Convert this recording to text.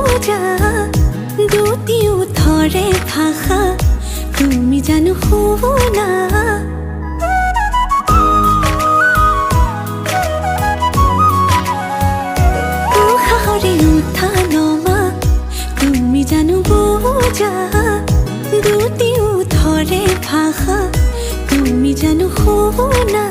বোঝা দুটিও থরে ভাষা তুমি জানো শুনা উশাহৰে উঠা নমা তুমি জানো বোঝা দুটিও থরে ভাষা তুমি জানো শুনা